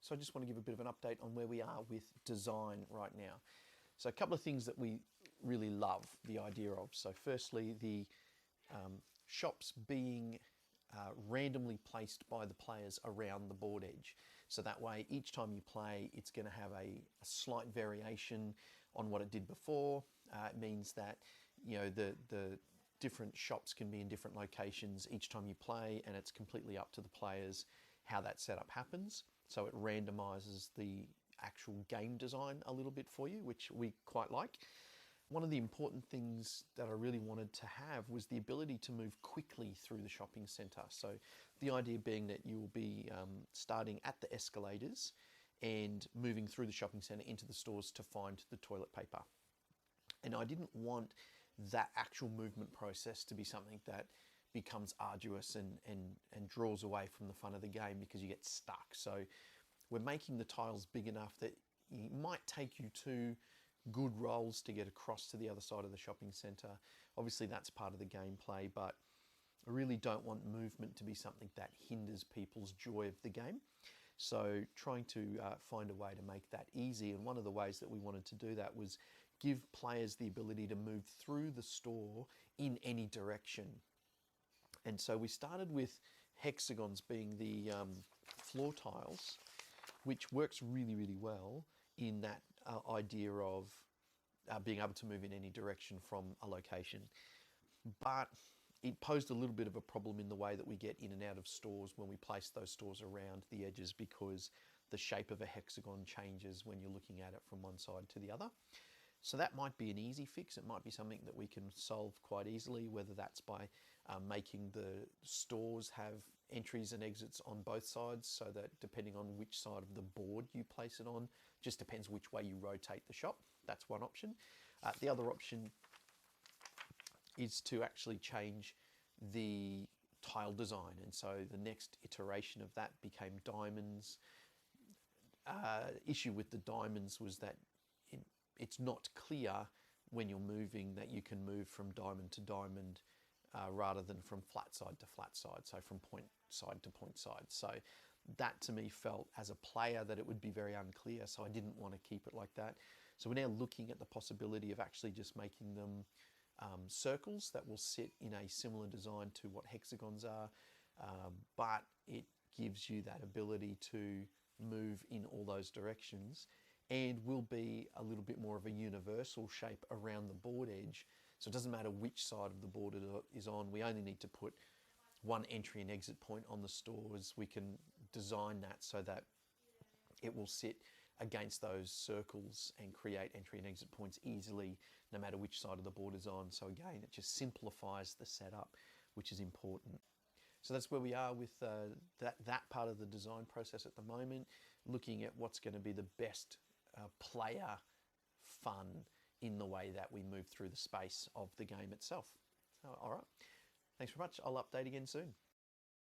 So I just want to give a bit of an update on where we are with design right now. So a couple of things that we really love the idea of. So firstly, the shops being randomly placed by the players around the board edge. So that way, each time you play, it's going to have a slight variation on what it did before. It means that, you know, the different shops can be in different locations each time you play, and it's completely up to the players how that setup happens. So it randomizes the actual game design a little bit for you, which we quite like. One of the important things that I really wanted to have was the ability to move quickly through the shopping centre. So the idea being that you will be starting at the escalators and moving through the shopping centre into the stores to find the toilet paper. And I didn't want that actual movement process to be something that becomes arduous and draws away from the fun of the game because you get stuck. So we're making the tiles big enough that it might take you 2 good rolls to get across to the other side of the shopping centre. Obviously that's part of the gameplay, but I really don't want movement to be something that hinders people's joy of the game. So trying to find a way to make that easy, and one of the ways that we wanted to do that was give players the ability to move through the store in any direction. And so we started with hexagons being the floor tiles, which works really, really well in that idea of being able to move in any direction from a location. But it posed a little bit of a problem in the way that we get in and out of stores when we place those stores around the edges, because the shape of a hexagon changes when you're looking at it from one side to the other. So that might be an easy fix. It might be something that we can solve quite easily, whether that's by making the stores have entries and exits on both sides, so that depending on which side of the board you place it on, just depends which way you rotate the shop. That's one option. The other option is to actually change the tile design. And so the next iteration of that became diamonds. Issue with the diamonds was that it's not clear when you're moving that you can move from diamond to diamond rather than from flat side to flat side, so from point side to point side. So that to me felt as a player that it would be very unclear, so I didn't want to keep it like that. So we're now looking at the possibility of actually just making them circles that will sit in a similar design to what hexagons are, but it gives you that ability to move in all those directions, and will be a little bit more of a universal shape around the board edge. So it doesn't matter which side of the board it is on, we only need to put one entry and exit point on the stores. We can design that so that it will sit against those circles and create entry and exit points easily, no matter which side of the board is on. So again, it just simplifies the setup, which is important. So that's where we are with that part of the design process at the moment, looking at what's going to be the best player fun in the way that we move through the space of the game itself. So, all right, thanks very much. I'll update again soon.